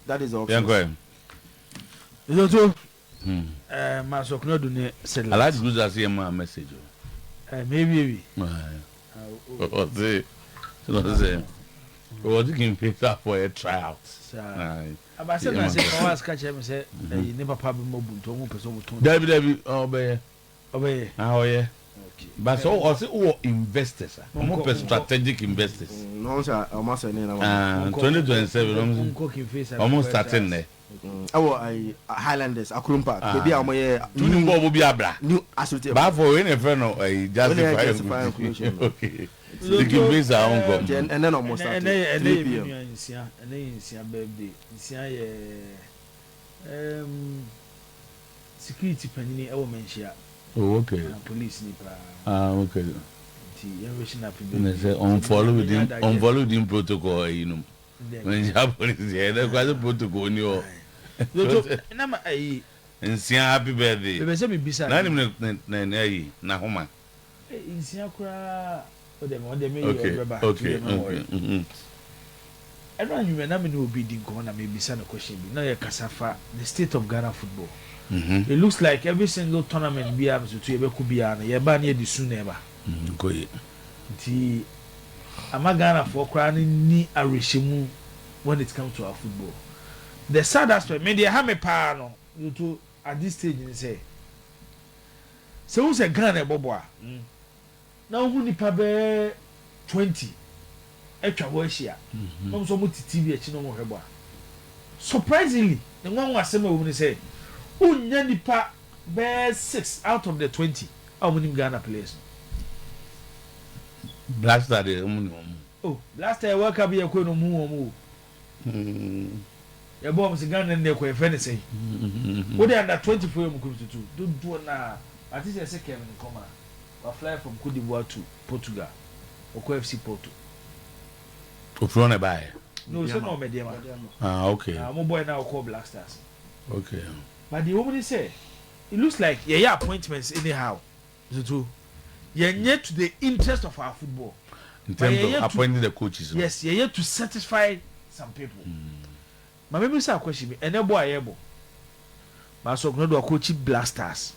That is the option. So to Masokno do ne I like to do see my message. Maybe. What say? So say. What you can pick up for a tryout. Aba say na say was catch him say you never papa mo bunto mo person mo ton. David obey. Ah yeah. Okay. But so also investors. Mo strategic investors. No sir, almost any na. 2027 almost starting there. I Highlanders Akrumpa. Maybe I'm new bobo bi abra. New associate. But for any friend no justify. Okay. The gives our own go. And then almost and then birthday. Security penny e wo menhia. Oh okay. Police ni pra. Okay. Say unfollow within protocol, you know. When you have police here, there's quite a protocol in your. And see happy birthday. Be say me bisa. Na na homa. Insia kura o dem me Okay. Everyone you na me no be din ko na me bisa na question bi. Na ye kasafa the state of Ghana football. It looks like every single tournament be able to be kubia na ye ba na ye di su na ba. Koye. Nti Amagana for crying ni arishemu when it comes to our football. The sad aspect, maybe I have a pano to at this stage and say, so who's a Ghana boboa? Now who ni pabe 20 extra worship. No so much TV at Chino Heba. Surprisingly, the one was same woman say, who nipa be 6 out of the 20 how many Ghana players? Blaster Blaster work up here ko no mu. Ya bom se Ghana ne ko e fe ne sei. Wo dey under 24 mu ko tutu. Do na at least say Kevin Koma. We fly from Cote d'Ivoire to Portugal. Oko FC Porto. Ofro na buy. No, so no mediama. Okay. Mo boy now call Black Stars. Okay. But the woman say it looks like yeah appointments anyhow. Tutu. Yet to the interest of our football. In terms of appointing the coaches. Yes, you're yet to satisfy some people. My maybe say a question, and a boy able. But so no do coach Black Stars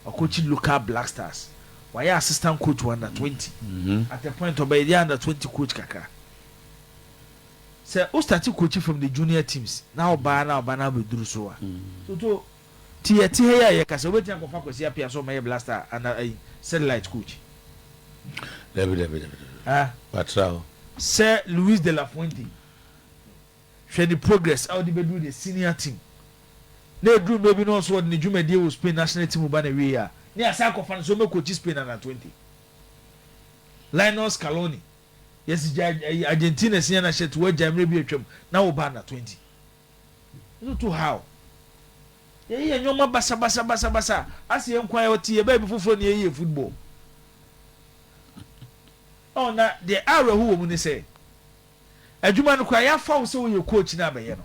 or coach local Black Stars. Why assistant coach under 20? At the point of the under 20 coach kaka. Say who started coaching from the junior teams. Now bana be do so. So to Tia ya kasa wait and go for see appear so my blaster and a satellite coach. Patrao. Sir Luis de la Fuente. Share the progress how they do the senior team. They do maybe not so the Jume deal with Spain national team by the way. Near Saaka fan so make coach Spain under 20. Linus Scaloni. Yes, Argentina senior shirt where Jamaica now under 20. You know how? Yeah, nyoma basa. Asi enkwa oti e ba bi foforo na ye football. Oh na the arrow who mu ni say. Adwuma no kwa ya fa wo say wo coach na abaye no.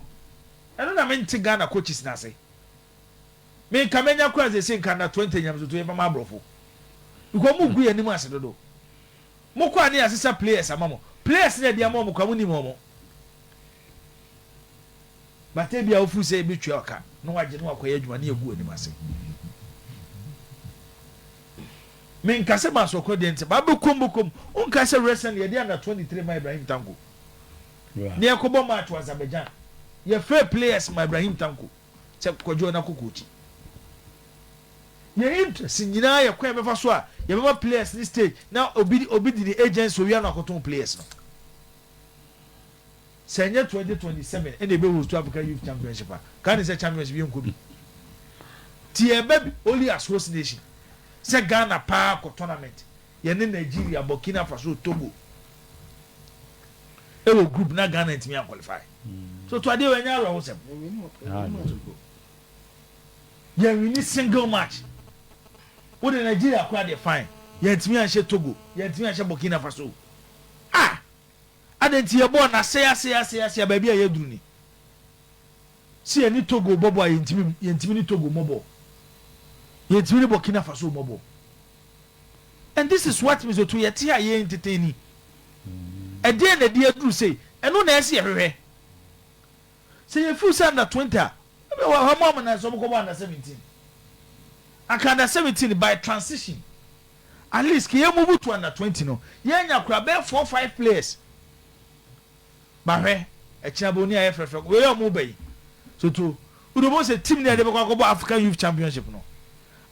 Eno na me nti Ghana coaches na say. Me kamenya kwa ze sin kana 20 nyam so to e ba ma brofo. Because mu gu ye nim ase dodo. Mo kwa na asesa players amamo. Players na dia mo kwa mu ni mo. Bate bia ofu say bi twa oka. No waje no akoye adwuma na egu anim ase. Men kase ma so kodente ba be kombokom on kase recently ye dey under 23 my Ibrahim Tanko. Ne yakobo match to Azerbaijan. Ye fair players my Ibrahim Tanko. Se kojo na kokochi. Ye interest nyina ye kwa befa so a ye be players this stage. Now obi the agents we are na koton players no. Senior 2027 and they be host to Africa Youth Championship. Can say championship you could be. Baby only as host nation. Say Ghana Park tournament. Yene Nigeria, Burkina Faso, Togo. Ewo group na Ghana and me qualify. So to ade when you are hosem. Yeah, we need single match. What the Nigeria acquire they fine. Yet me and she Togo. Yet me and she Burkina Faso. Ah. Adenti ye born na say baby aye duru ni. See any Togo bobo yentimi ni Togo mobo. Yentimi ni Burkina Faso mobo. And this is what me so to yeti aye entertaining. E dey na dey duru say eno na ese hwehwe. say you full under 20 how many na some go under 17 aka under 17 by transition at least ke move to under 20 no nya kura be 4-5 players ba hwe e chiaboni aye frefre we yo mu bai so to udomo say team na dey go African Youth Championship no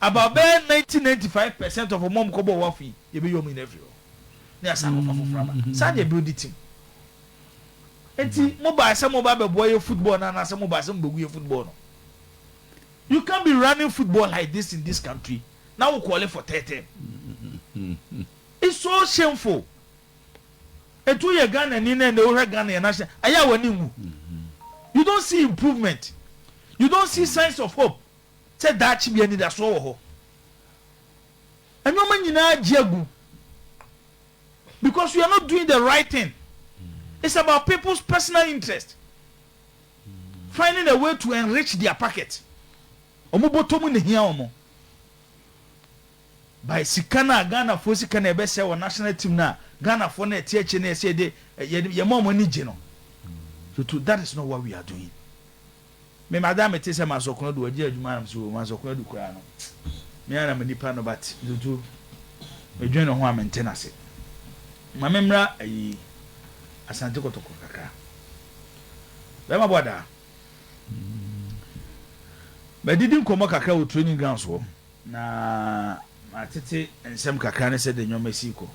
about 90-95% of mom ko bo wafi ye be yo mu in every na asa ko fa frama sa dey build the team enti mobile say mobile be boy football na say mobile say mbogu football no you can't be running football like this in this country now we call it for 30 it's so shameful etu ye Ghana ni na we Ghana national aya wani mu you don't see improvement you don't see signs of hope say that chi be ni da so wo ho enoma nyina agiagu because we are not doing the right thing. It's about people's personal interest finding a way to enrich their pocket omo botomu ne hia omo by sikana Ghana for sikana ebe se wo national team na Ghana for na eche na ese de ye mo ni je no so that is not what we are doing me madam it say masokono do waje adwuma am so masokono do kura no me ana me nipa no but so me dwen no ho a maintenance ma memra ayi Asante Kotoko kaka bema boda ba didin komo kaka wo training grounds wo na atete ensem kaka ne se de nyoma siko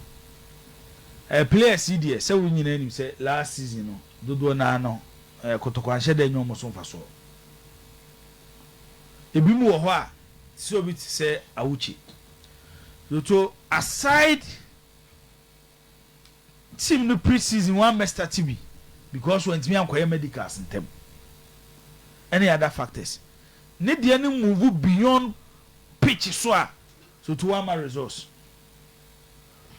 players die se wo nyina nim se last season no dodo na no Kotoko anhye de nyoma so mfa so ebi mu wo ho a se obi se awuchi so aside team no pre-season one master TB because when me ankoye medicals ntem any other factors need the any move beyond pitch so to one my resource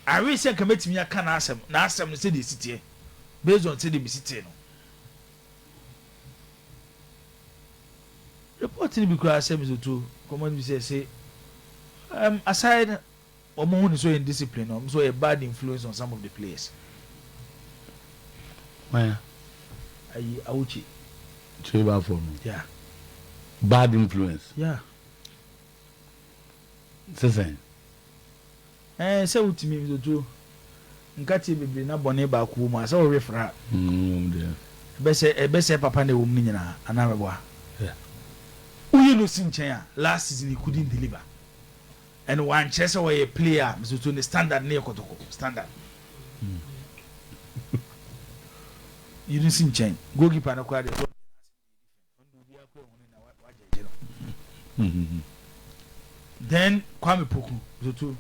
I wish say commit me aka na asem say the city based on say the city no reporting because asem so to common be say aside omo so indiscipline so a bad influence on some of the players. Why? Auchi. Bad for me. Yeah. Bad influence. Yeah. Say say what me do. Nkati bebe na bone ba ku mu asa o refra. Be say papa na wo mu nyina ana mebo. Yeah. Uye no sinchen a last season he couldn't deliver. And one chese we a player so to the standard near Kotoko standard. You didn't see change. Goalkeeper na kwade. Then Kwame Poku. So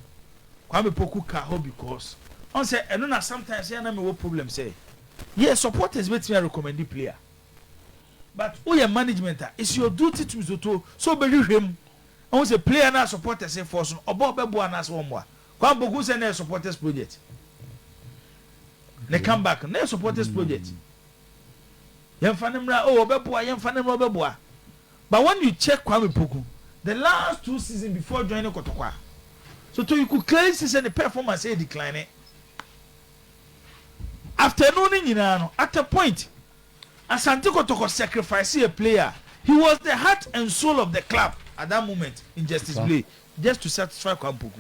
Kwame Poku ka because on say and na sometimes na me what problem say. Yes, supporters wait me recommend the player. But your management it's your duty to so believe him. On say player na supporters say force obo bebo na so mo. Kwame Poku say na supporters project. They come back na supporters project. Yemfanemra obeboa yemfanemra obeboa. But when you check Kwame Poku, the last 2 seasons before joining Kotoko, so you could clearly see the performance is declining. After knowing at a point, Asante Kotoko sacrificed a player. He was the heart and soul of the club at that moment in justice play, just to satisfy Kwame Poku.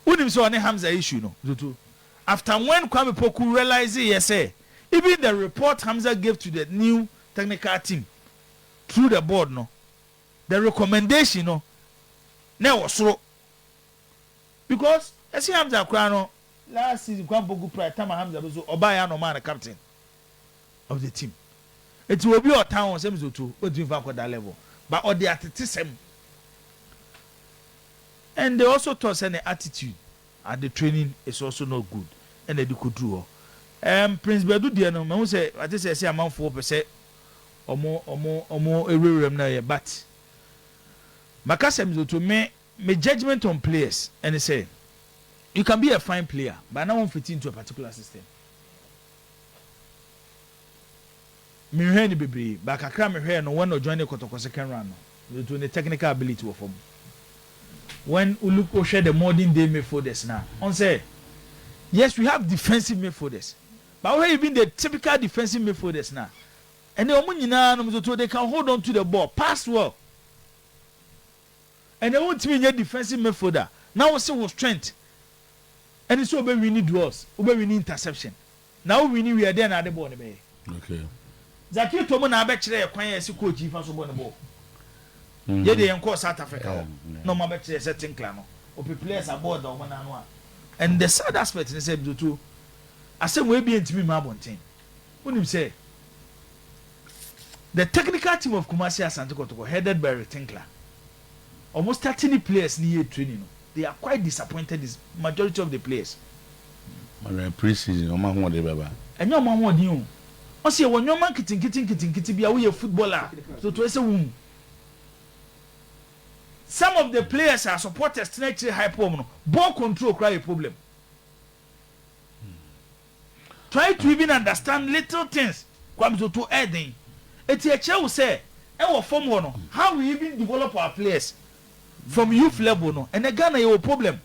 Unim so any Hamza issue no. After when Kwame Poku realized yes, even the report Hamza gave to the new technical team through the board the recommendation now was so because as Hamza Krano last season Kwame Poku pride time Hamza was Obaya no man the captain of the team. It will be our town same so too what do you that level but or the athleticism and they also taught an attitude and the training is also not good and they could do Prince Badu dia no me say I just say amount 4% omo ewurem na ye but makasem to me judgment on players and say you can be a fine player but now won't fit into a particular system. Me hwe ni bebre ba kakra me hwe no when no join the Kotoko second round no to the technical ability of when you look at the modern day midfielders now on say yes we have defensive midfielders But where even the typical defensive midfielders now, and they can hold on to the ball, pass well. And they want to be a defensive midfielder. Now we see with strength. And it's over we need duels, over we need interception. Now we need we are there at the ball. Okay. Zaki Tomo na betray a kwan yesi coach if so ball the ball. Ye dey enko South Africa. No ma betray certain clan no. Opi players aboard the woman no. And the sad aspect is say too. Asem we be ntimi ma bonten. Wouldn't say the technical team of Kumasi Asante Kotoko headed by Retinkler. Almost 30 players near training. They are quite disappointed. This majority of the players. Pre-season, no man what baba. And your man what you. I say when your man kitting be a footballer. So to say womb. Some of the players are supporters tonight hyper ball control cry a problem. Try to even understand little things. Come to adding. It's a chair will say, our form one. How we even develop our players from youth level no. And again your problem.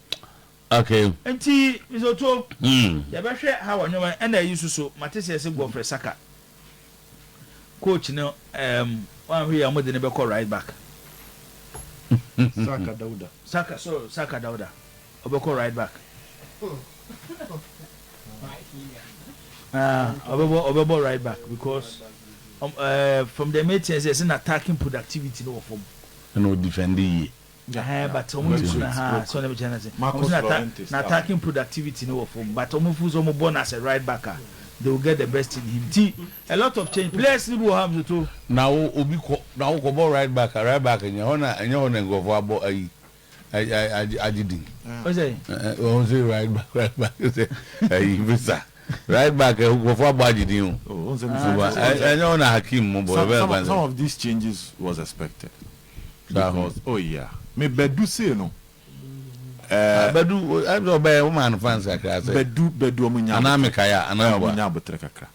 Okay. And T is also yeah, but how I know and I used to so Matisse said go for Saaka. Coach no one we are more than ever call right back. Saaka Dauda. Saaka Dauda. Obeko right back. Obeko right back because from the meetings there's an attacking productivity no form. No defending. But so attacking productivity no form. But Omufuzo born as a right backer. They will get the best in him. A lot of change. Players will have to. Now Obi now go right back and you wanna go for about I didn't. What's that? Right back. Visa. Right back go for about you. I know na Hakim some of these changes was expected. Because me Badu say no. Badu I be woman fans kakra say. Badu omunya. Anamika ya omunya botre kakra.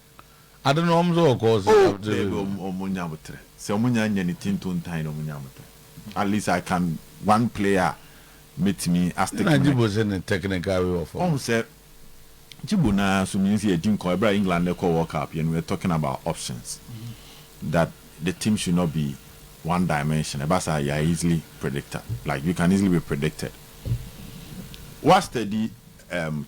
I don't know of course. Omunya botre. Se omunya nya ni tinton tan omunya botre. At least I can one player meet me as Jibo say the technical way of. Say Jibo na so means he didn't call England call World Cup and we're talking about options. That the team should not be one dimension. Abasa you are easily predicted. Like you can easily be predicted. What's the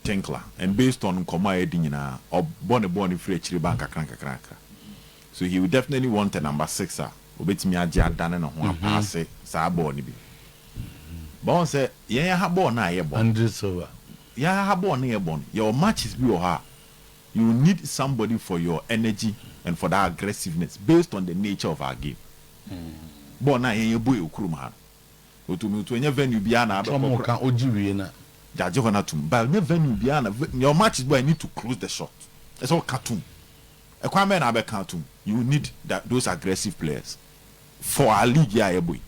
Tinkler and based on Koma Edina or born free chiri bank crank. So he would definitely want a number 6er. Obet me aja done and one pass sa born be. Bon say, yeah, ha born na ye born. Yeah, ha born near born. Your match is be or her. You need somebody for your energy and for that aggressiveness based on the nature of our game. Born na ye boy ukruma. Otu enye venue bia na abo kan ojiwie na. Jaje hona tum. But enye venue bia na your match is boy need to close the shot. It's all cartoon. E Kwame na be cartoon. You need those aggressive players for our league ya boy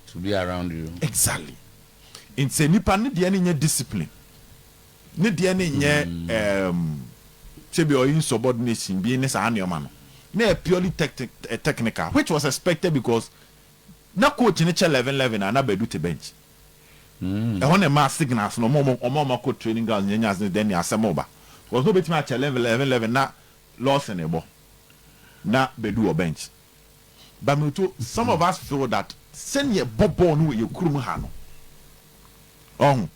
to be around you. Exactly. In say nipa ne de nye discipline. Ne de nye chebi or insubordination be ne sa aneoma no. Na purely technical, which was expected because na coach in 11 and na Badu to bench. E won ma signals no mo coach training ground nyanya as then ya semoba. Was no beti match 11 na loss in a ball. Na Badu or bench. But some of us feel that send ye bobo no ye kurum ha no. Oh.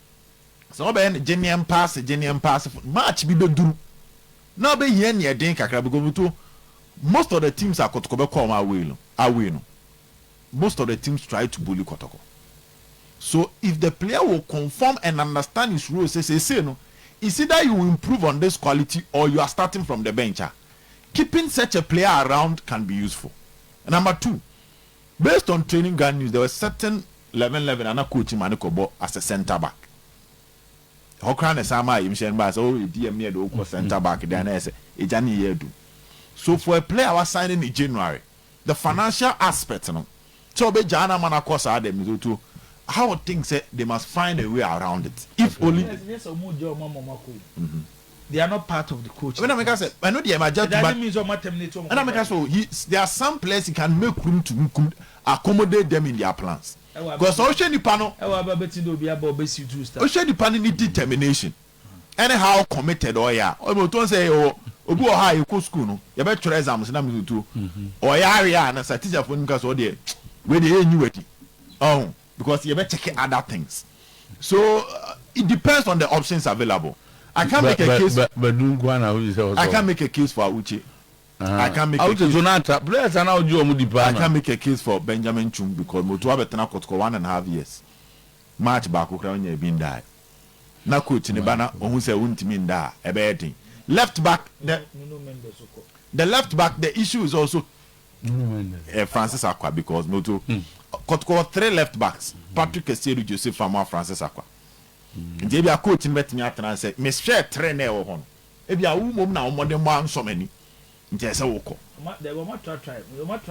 So be genuine pass match bi beduru. Na be here near den kakra because most of the teams are Kotoko come away no. Most of the teams try to bully Kotoko. So if the player will conform and understand his rules, say no, it's either you will improve on this quality or you are starting from the bench. Keeping such a player around can be useful. And number 2, based on training ground news, there was certain 11 and a coach Manikobo as a center back. Hokran Sama himself was DM the center back. Then I say, Ejani Yedu. So for a player was signing in January, the financial aspect, you know, so be Jana Manakosa them to how things say they must find a way around it. If only they are not part of the coach. When I say, I know the emergency, that means and I make so there are some players he can make room to accommodate them in their plans. Because Ocean Pano, Ocean Pano need determination. Anyhow committed or yeah, or don't say obi o ha you school no you be try exams na me to o ya area na sa teacher for nka so dey we dey enyi wedi oh because you be check other things so it depends on the options available. I can't make a case. I can't make a case for Uche. I can't make a case. I can't make a case for Benjamin Chung because Motua Betana Kotoko 1.5 years. March back when you been died. Na coach in the banner who say won't mean that a bad thing. Left back the left back the issue is also Francis Aqua because Moto Kotoko 3 left backs. Patrick Eseru Joseph Fama Francis Aqua. Nti bia coach ni betimi atena say me share trainer wo ho no e bia wo mom na wo modern mo anso mani nti ese wo ko they were not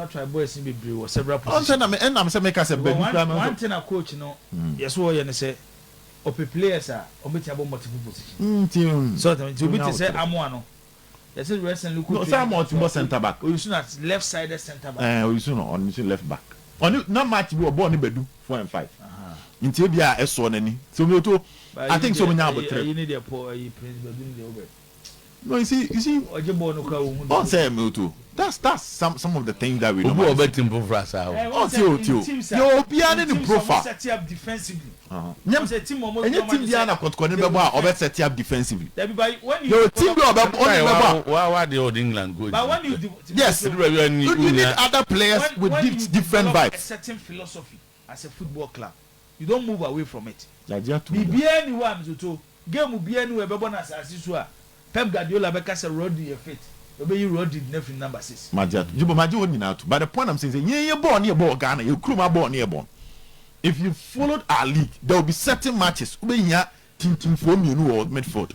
try boys in be was several positions on na me say make us Badu one thing a coach no yes wo ye ne say op players are obeti abo multiple positions so that you be say amo no yes recently coach no say multiple center back you should at left sided center back you should on left back on no match be ball ni Badu 4 and 5 nti bia eso nani so me to I think so many about you need a poor prince Badu the over no you see ojebo no ka wo don't say me to that's some of the things that we know obo betim profile sa yo bia ne profile set up defensively nyam say team mo any team bia na Kotoko ne bebo a obe set up defensively everybody when you team bia obe only bebo why the old England go but when you yes you need other players with different vibes a certain philosophy as a football club you don't move away from it. Bibia ni wa mzoto game bibia ni we bebo na asase so a Pep Guardiola be ka say road your fit we be road the number 6 Majiatu jibo maji won nyina to but the point I'm saying say ye ball near ball Ghana ye kruma ball near ball if you followed our league there will be certain matches we nya team for me no midfield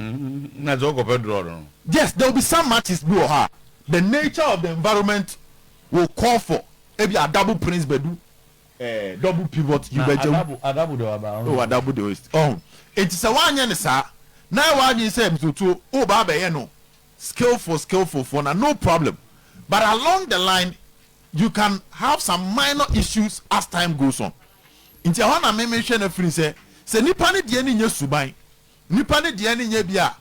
na zo go draw. Yes, there will be some matches be o the nature of the environment will call for maybe a double Prince Badu double pivot you better adabu do aba adabu do it is a one yen sir now one you say to o ba be no skillful for no problem but along the line you can have some minor issues as time goes on into one am mention a free say nipa ne de ni nya suban nipa ne de ni nya bia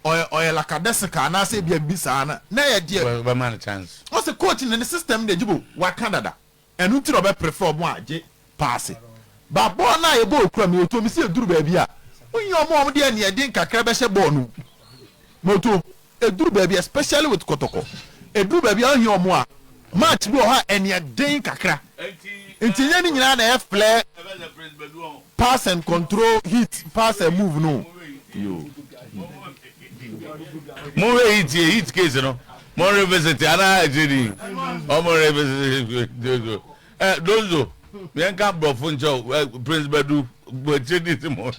oye lakadesika na say bia bisa na ye de ba man chance what's the coach in the system de jibo wa Canada and you tell prefer mo aje pass ba ball na ye ball kura me to me see eduru ba bia onyo mo de na ye din kakra be she ball no moto eduru ba bia especially with Kotoko eduru ba bia onyo mo a match bi o ha en ye din kakra enti ye ni nyina na f play pass and control hit pass and move no yo mo hit case no more revisit ana ejiri o more revisit dozo bien ka bro funjo Prince Badu bo chedi mo